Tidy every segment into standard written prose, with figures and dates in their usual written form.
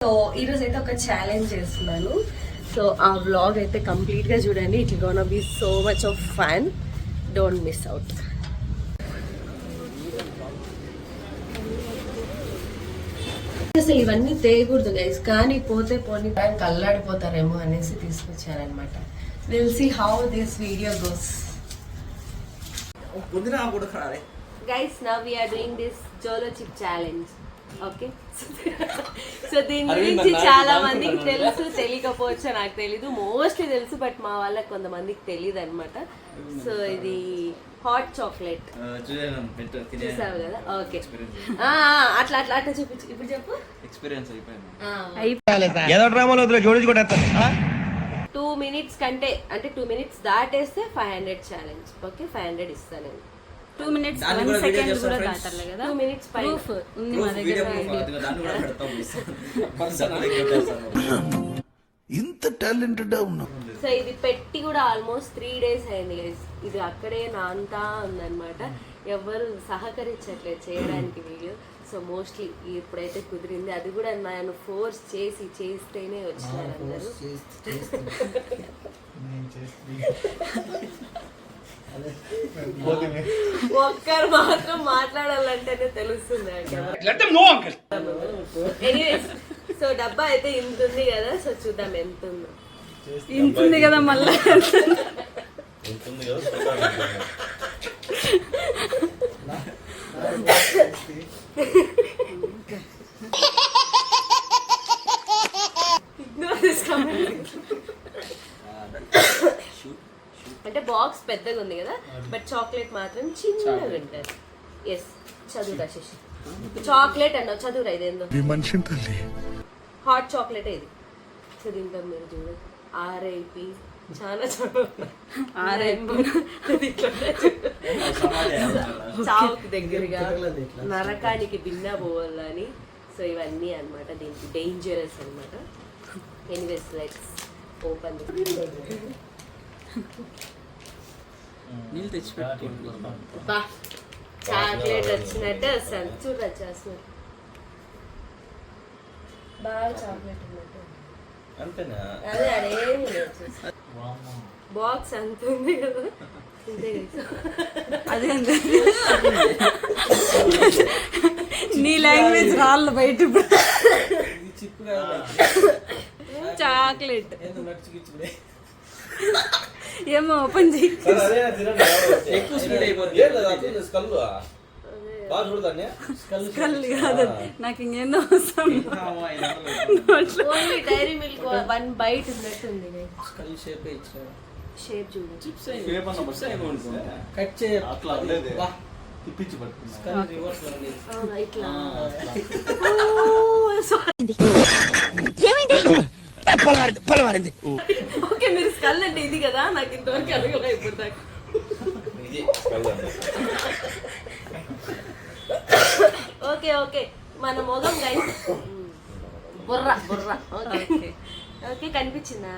So ఈరోజు అయితే ఒక ఛాలెంజ్ చేస్తున్నాను. సో ఆ వ్లాగ్ అయితే కంప్లీట్గా చూడండి. It gonna be so much of fun. Don't miss out. అసలు ఇవన్నీ తేయకూడదు గైస్, కానీ పోతే పోనీ బ్యాంక్ అల్లాడిపోతారేమో అనేసి తీసుకొచ్చారనమాట. Will see how this video goes. Guys now we are doing this Jolo chip challenge. Okay, so దీని గురించి చాలా మందికి తెలుసు, తెలియకపోవచ్చు, నాకు తెలీదు. మోస్ట్లీ తెలుసు, బట్ మా వాళ్ళకి కొంతమందికి తెలియదు అనమాట. సో ఇది హాట్ చాక్లెట్ చూసావు కదా. ఓకే, అట్లా అట్లా అట్లా చూపించు. ఇప్పుడు చెప్పు. ఎక్స్పీరియన్స్ అయిపోయింది. 2 minutes కంటే అంటే 2 minutes దాటేస్తే 500 ఛాలెంజ్. ఓకే, 500 ఇస్తాను. 2 minutes 1 second కూడా దాటలే కదా. 2 minutes ప్రూఫ్ ఉంది మా దగ్గర. ఇంత టాలెంటెడ్ ఉన్నా. సో ఇది పెట్టి కూడా ఆల్మోస్ట్ 3 days అయింది గైస్. ఇది అక్కడే నాంతా ఉందన్నమాట. ఎవరు సహకరించట్లేదు చేయడానికి వీడియో. సో మోస్ట్లీ ఇప్పుడైతే కుదిరింది. అది కూడా నేను ఫోర్స్ చేస్తేనే వచ్చినారు అందరూ. ఒక్కరు మాత్రం మాట్లాడాలంటేనే తెలుస్తుంది. ఎనీవేస్, సో డబ్బా అయితే ఇంత ఉంది కదా. సో చూద్దాం ఎంత ఉందో. ఇంత ఉంది కదా, మళ్ళీ అంటే బాక్స్ పెద్దగా ఉంది కదా, బట్ చాక్లెట్ మాత్రం చిన్నగా ఉంటుంది. ఎస్, చదువురా శశి. చాక్లెట్ అన్నావు, చదువురా. ఇదేందో హాట్ చాక్లెట్ ఇది. సో దీంట్లో మీరు చూడండి, ఆర్ఐపి చాలా చావుకి దగ్గరగా నరకానికి భిన్న పోవాలని. సో ఇవన్నీ అనమాట, దీనికి డేంజరస్ అనమాట. Anyways let's open. చాక్లెట్ వచ్చినట్టు వస్తాను. చూడరా, చేస్తున్నారు బాగా చాక్లెట్ ఉన్నట్టు. అదే అదేమి లేదు, బాక్స్ అంత ఉంది కదా. అదే నీ లాంగ్వేజ్ రాళ్ళు బయట. చాక్లెట్ ఏమో ఓపెన్ చేయి. నాకు ఇంకేందో వస్తాను. డైరీ మిల్క్ 1 bite ఉన్నట్టుంది. షేప్ చూడండి. ఓకే, మీరు స్కల్ అంటే ఇది కదా. నాకు ఇంతవరకు అడగలే ఇప్పుడు దాకా. ఓకే ఓకే, మన మొగం గైస్. బుర్ర బుర్ర. ఓకే ఓకే, కనిపించిందా?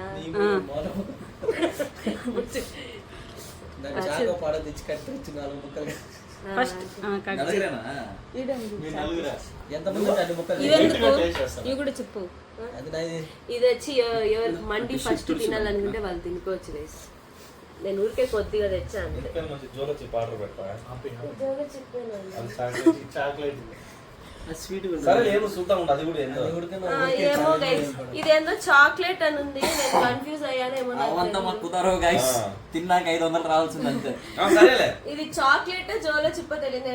ఇవి కూడా చెప్పు. ఇది వచ్చి ఎవరికి మండి ఫస్ట్ తినాలనుకుంటే వాళ్ళు తినుకోవచ్చు గైస్. నేను ఊరికే కొద్దిగా తెచ్చాను. ఏమో గైస్, ఇదేందో చాక్లెట్ అని ఉంది. నేను కన్ఫ్యూజ్ అయ్యానేమో. తిన్నాక 500 రావాల్సింది అంతే. ఇది చాక్లెట్ జోలో చిప్ప తెలియదు.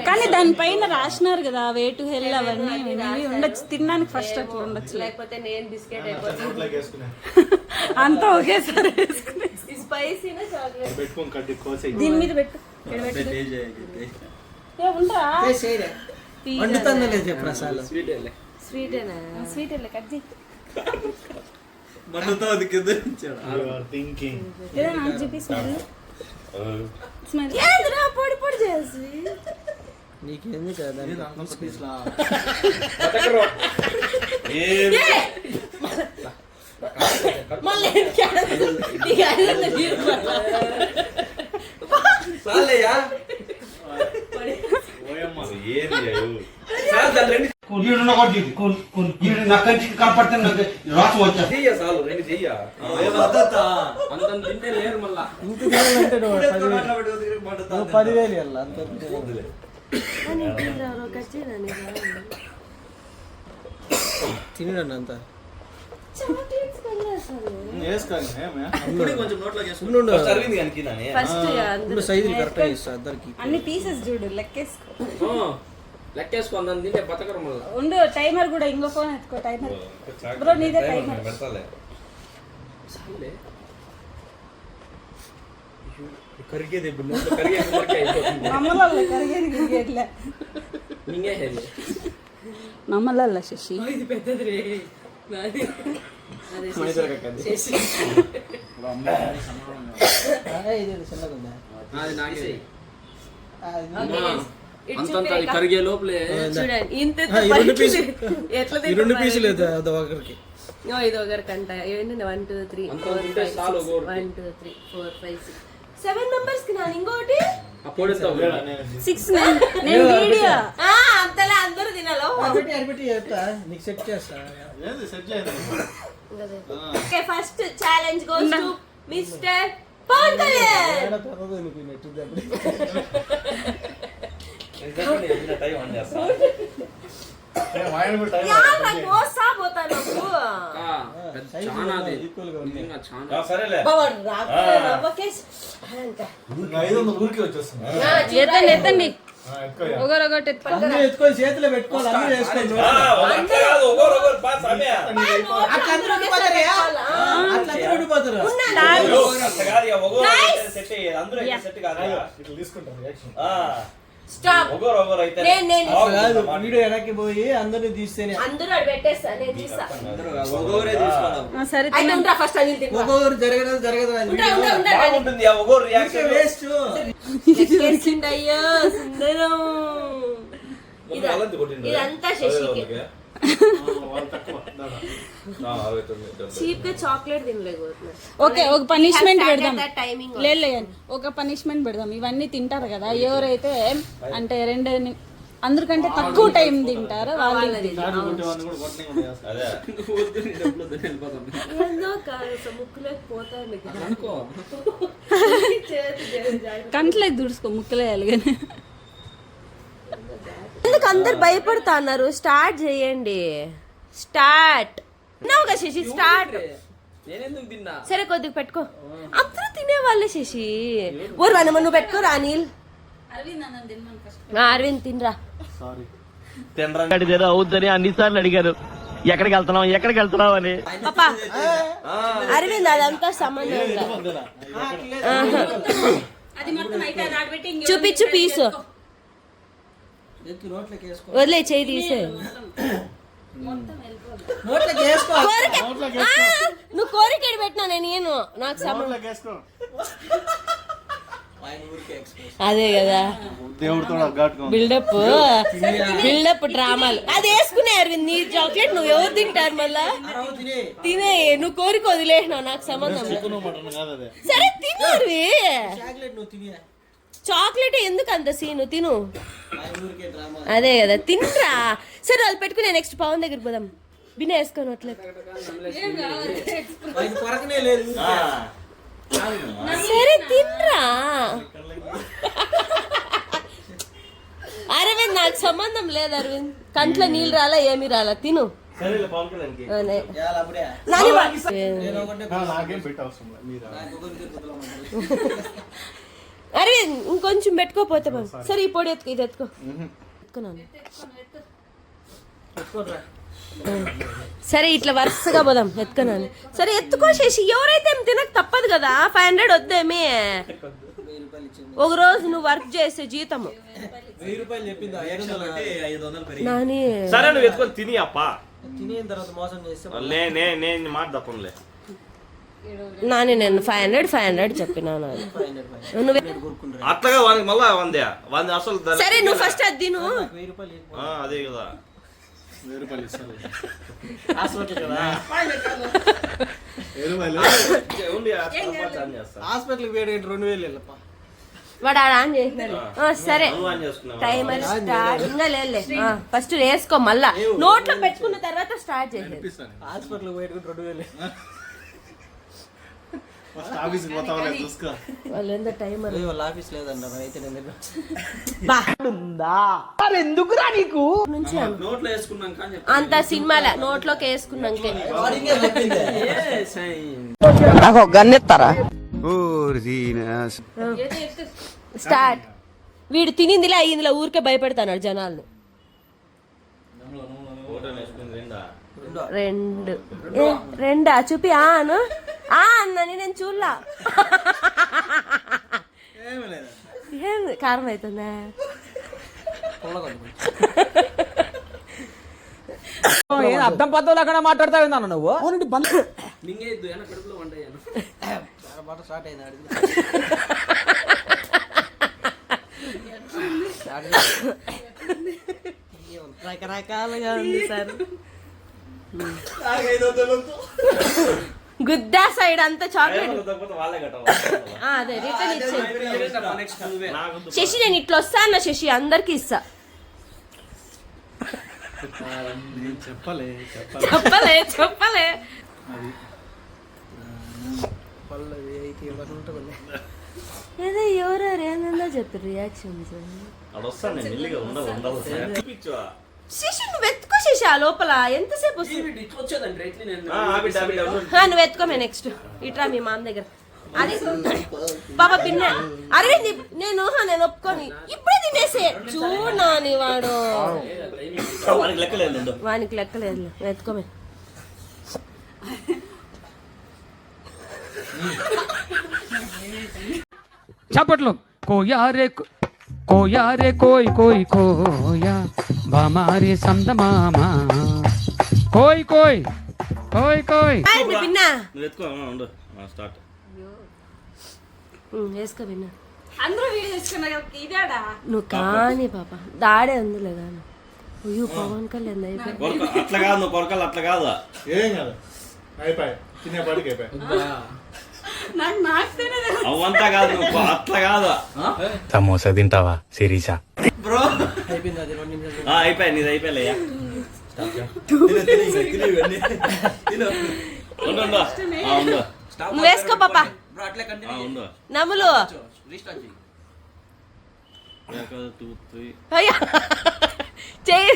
కానీ దానిపైన రాసినారు కదా వే టు హెల్ అవన్నీ ఉండొచ్చు. తినడానికి ఫస్ట్ అట్లా ఉండొచ్చు. లేకపోతే నేను బిస్కెట్ అయిపోతాను. అంతా ఒకేసారి వేసుకుని. స్పైసీనా చాక్లెట్ దీని మీద పెట్టు. స్వీటేనా? స్వీట్ కట్ చేయి. పొడి పొడి చేసి నీకేంది కదా. ఏది నా కంటికి కనపడితే నాకు రాసం వచ్చా. చెయ్య చాలు, రెండు చెయ్య. అంత తింటే లేరు మళ్ళా. ఇంత తినాలంటే నువ్వు 10,000 ఇవ్వాలి. అంత తినడండి అంత అరవింద్ గానికి ఇదానే. సైజులు కరెక్ట్గా ఇస్తా అందరికి. అన్ని పీసెస్ చూడు లెక్కేసుకో. లెక్కేసుకో అంత తింటే బతకరు మళ్ళా. ఉండు టైమర్ కూడా ఇంకో ఫోన్ ఎత్తుకో. టైమర్ బ్రో నీదే టైమర్. కరిగేది అయిపోతుంది. నమ్మలల్ల కరిగేది నమ్మలల్ల శశి. ఇది పెద్దది రే నాది. అంతంత కరిగే లోపలే చూడండి ఇంత ఎట్లా 2 పీసులు ఒకరికి. ఇది ఒకరికంట. ఏంటంటే 1 2 3 4 5 6 1 2 3 4 5 6 7 మెంబర్స్ కి నాని ఇంకోటి 6 నేను వీడియో అంతలా అందరూ తినాలో. నీకు సెట్ చేస్తా. Okay first challenge goes to mister Pavan Kalyan. यार నాకు ఓసా పోతా నాకు సరేలే బవర్ రావకేస్ అంట. ఎత్తండి ఒకరొకటి ఎత్తుకొని చేతిలో పెట్టుకోవాలి. అందరూ వేసుకోండి. స్టాప్. వీడియో వెనక్కి పోయి అందరిని తీస్తేనే అందరూ అక్కడ పెట్టేస్తా నేను తీస్తా. సరే అయితే ఉంటా ఫస్ట్ అనిల్ తింటా. ఒక్కొక్కరు జరగదు వేస్ట్. అయ్యో సుందరం ఇదంతా శశికి. చీప్ గా చాక్లెట్ తినలేకపోతున్నా. ఓకే ఒక పనిష్మెంట్ పెడదాం. టైమింగ్ లేదు ఒక పనిష్మెంట్ పెడదాం. ఇవన్నీ తింటారు కదా, ఎవరైతే అంటే అందరికంటే తక్కువ టైం తింటారో వాళ్ళు ముక్కులోకి పోతాను. కంట్లోకి దుడుచుకో ముక్కలేయాలి కానీ. ఎందుకు అందరు భయపడతా అన్నారు? స్టార్ట్ చేయండి. స్టార్ట్ నావుగా శశి స్టార్ట్. నేనెందుకు తిన్నా? సరే కొద్దిగా పెట్టుకో. అందరూ తినేవాళ్ళే శశి. ఓరు నువ్వు పెట్టుకోరా అనిల్. అరవింద్ తినరా. అవుద్దని అన్నిసార్లు అడిగారు. ఎక్కడికి వెళ్తున్నావు అని. పాపా అరవింద్ అదంతా సంబంధం చూపించు పీసు. వదిలే చేయి తీసే. నువ్వు కోరిక పెట్టినా నేను నాకు అదే కదా బిల్డప్ డ్రామాలు అది వేసుకునే. అరవింద్ నీ చాక్లెట్ నువ్వు ఎవరు తింటారు మళ్ళా? తినే నువ్వు కోరిక వదిలేసినావు నాకు సంబంధం. సరే తిను అరవి. చాక్లెట్ ఎందుకు అంత సీను? తిను. అదే కదా తినరా. సరే అది పెట్టుకుని నెక్స్ట్ పవన్ దగ్గరికి పోదాం. బిన్న వేసుకొని అట్లా. సరే తినరా. అరవింద్ నాకు సంబంధం లేదు అరవింద్. కంట్లో నీళ్ళు రాలా ఏమి రాలా. తిను. అరవింద్ ఇంకొంచెం పెట్టుకోపోతే సరే ఈ పొడి ఎత్తుకో. ఇది ఎత్తుకో. సరే ఇట్లా వరుసగా పోదాం. ఎత్తుకున్నాను. సరే ఎత్తుకో శశి. ఎవరైతే తినక తప్పదు కదా. 500 వద్దేమి. ఒక రోజు నువ్వు వర్క్ చేసే జీతము నాని. సరే నువ్వు ఎత్తుకొని తిని అప్పా. తినేన తర్వాత మోసం చేస్తే నేను మాట తప్పనులే. నాని నేను 500 చెప్పినాను. అట్లాగా మళ్ళా 100 అసలు. సరే నువ్వు ఫస్ట్ అది తిను. అదే కదా. హాస్పిటల్కి వేడి 2,000 వెళ్ళప్ప. వాడు ఆడ ఆన్ చేసినాడు. సరే టైమర్ స్టార్ట్. ఇంకా లేదు, ఫస్ట్ వేసుకో, మళ్ళా నోట్లో పెట్టుకున్న తర్వాత స్టార్ట్ చేసేది. హాస్పిటల్ పోయేట్టుకుని 2000 వాళ్ళు ఎంత టైమర్ వాళ్ళ ఆఫీస్ లేదన్న అయితే నేను ఎందుకురా నీకు నుంచి నోట్లో వేసుకున్నాక అని అంత సినిమాల నోట్లోకి వేసుకున్నాకే నాకు ఒక గన్ ఇస్తారా? స్టార్ట్. వీడు తినిందిలా అయ్యిందిలా ఊరికే భయపెడతాడు జనాల్ని. 2 చూపి అను అన్నని నేను చూడలా. ఏం కారం అవుతుందా? అర్థం పద్ధతి లేకుండా మాట్లాడతావు నాన్న నువ్వు. మింగేద్దు ఏనా కడుపులో వంట అయ్యాను. స్టార్ట్ అయింది అడిగి రకరకాలుగా ఉంది సార్. గుద్దా సైడ్ అంతా చాక్లెట్. అదే రిటర్న్ ఇచ్చే శశి, నేను ఇట్లా వస్తా అన్న శశి, అందరికి ఇస్తా. చెప్పలే చెప్పలే చెప్పలే ఏదో ఎవరెవరు ఏందో చెప్పారు రియాక్షన్స్. శశి నువ్వు ఎత్తుకో శశి, ఆ లోపల ఎంతసేపు వస్తుంది? నువ్వు ఎత్తుకోమే. నెక్స్ట్ ఇట్రా మీ మామ దగ్గర. అది బాబా పిన్న అరవింద్, నేను ఒప్పుకొని ఇప్పుడే తినేసే. చూడని వాడు వానికి లెక్కలేదు. ఎత్తుకోమే. చప్పట్లు. కోయారే కోయారే కోయ్ కోయ్ కోయా బామారే సందమామా కోయ్ కోయ్ కోయ్ కోయ్. పిన్న స్టార్ట్ వేసుకో పిన్న. అందరూ వీడియో తీసుకున్నారు కదా, ఇదాడా నువ్వు కానీ పాప దాడే ఉందిలే కానీ. అయ్యో పవన్ కళ్యాణ్ అయిపోయి. అట్లా కాదు, నువ్వు కొరకాలి అట్లా కాదు. ఏం కాదు, అయిపోయి తినేపాటికి అయిపోయి. అవంతా కాదు, నువ్వు అట్లా కాదు. సమోసా తింటావా సిరీసా? అయిపోయింది అది 2 నిమిషాలు. అయిపోయి నీది అయిపోయా. నువ్వు వేసుకో పాప. నమ్ములు అయ్యా చెయ్యి.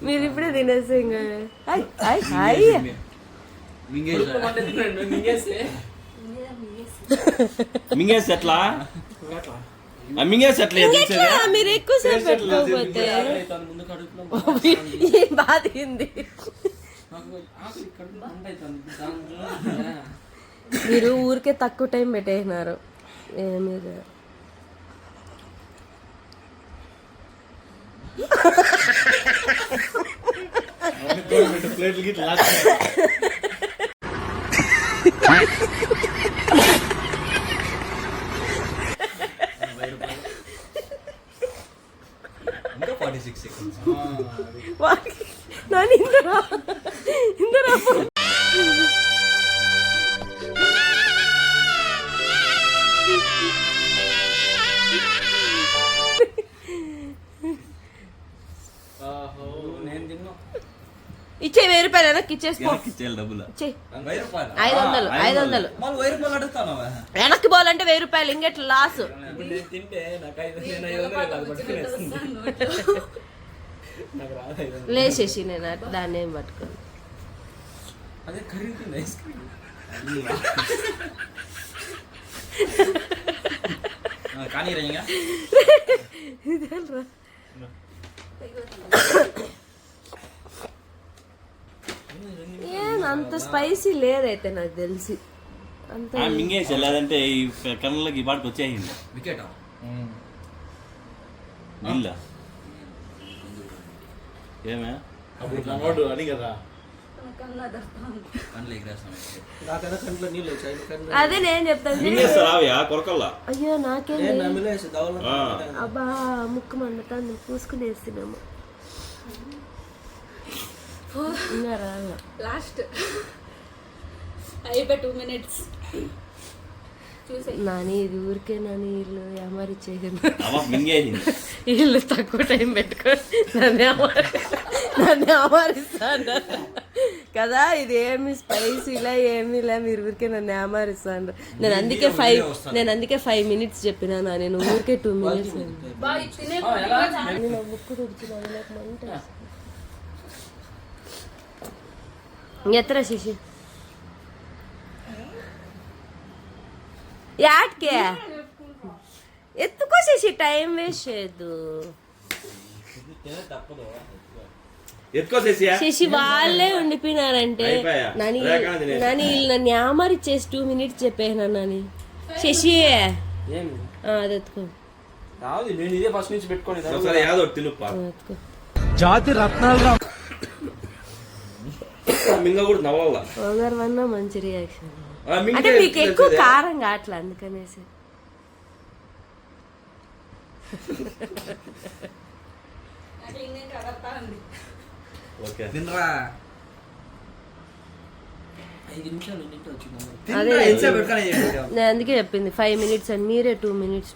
మీరు ఇప్పుడే తినేసి ఇంకా మింగేసి ఎట్లా మింగేసి ఎట్లా మీరు ఎక్కువసేపు పెట్టుకోకపోతే బాధింది. మీరు ఊరికే తక్కువ టైం పెట్టేసినారు. మీరు ప్లేట్లు గిట్లా ఇంకా 46 seconds. ನಾನು ಇಂದರ ఇచ్చే 1000 రూపాయలు వెనక్కి ఇచ్చేసుకో. డబ్బులు 500 వెనక్కి పోవాలంటే 1000 రూపాయలు ఇంకెట్లా లాస్. లేచేసి నేను దాన్ని ఏం పట్టుకోను. అంత స్పైసీ లేదైతే నాకు తెలిసి. అంత మింగేసి లేదంటే ఈ కన్నులకి ఈ పాటికి వచ్చేసింది. ఏమే అని కదా అదే నేను చెప్తాను. అయ్యో నాకేం అబ్బా ముక్కు మండుతాను, పూసుకుని వేస్తున్నాము. లాస్ట్ అయిపోయి 2 minutes చూసే. నాని ఇది ఊరికే నాని వీళ్ళు అమరి చేయను, అమ్మ మింగేది. వీళ్ళు తక్కువ టైం పెట్టుకొని నన్ను అమరిస్తాను కదా. ఇది ఏమి స్పైసీలా ఏమి ఇలా, మీరు ఊరికే నన్ను అమరిస్తాను. నేను అందుకే 5 minutes చెప్పినా, నేను ఊరికే 2 minutes. నేను బుక్ తుడిచిన ఎత్తరా శశి యాడ్కే ఎత్తుకో శశి, టైం వేస్ట్ చేయద్దు. ఎత్తుకోసేసియా శశి వాళ్ళే ఉండిపోయినారంటే అయిపోయా. నాని రేఖనా తినేసి. నాని వీళ్ళు నన్ను యామరి చేసి 2 minutes చెప్పేనా నాని. శశి ఏమి అది ఎత్తుకో, రాదు, నేను ఇదే ఫస్ట్ నుంచి పెట్టుకొని ఒకసారి యాదో తినుప్పా. ఎత్తుకో. జాతి రత్నాలు మింగ కూడా నవ్వాల. ఓగర్ వన్న మంచి రియాక్షన్. మింగే అంటే మీకు ఎక్కువ కారం కావట్లే అందుకనేసి. ఓకే తినరా అదే ఎంతసేపు పెట్టుకొని నేను అందుకే చెప్పింది 5 minutes అని, మీరే 2 minutes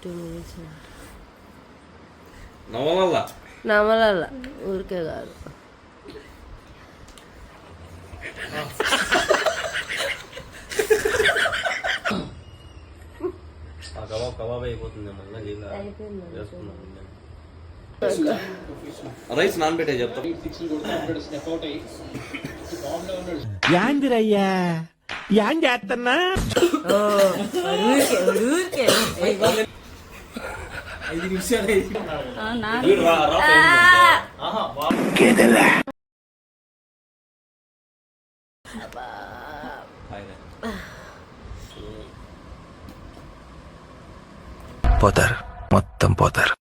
నవ్వాల. నమ్మల ఊరికే కాదు. కబాబ్ అయిపోతుంది మళ్ళీ రైస్ నానబెట్టే చెప్తా. యాందిరయ్యా యాన్ చేస్తున్నా ఊరికే 5 నిమిషాలు అవునా? పోతారు.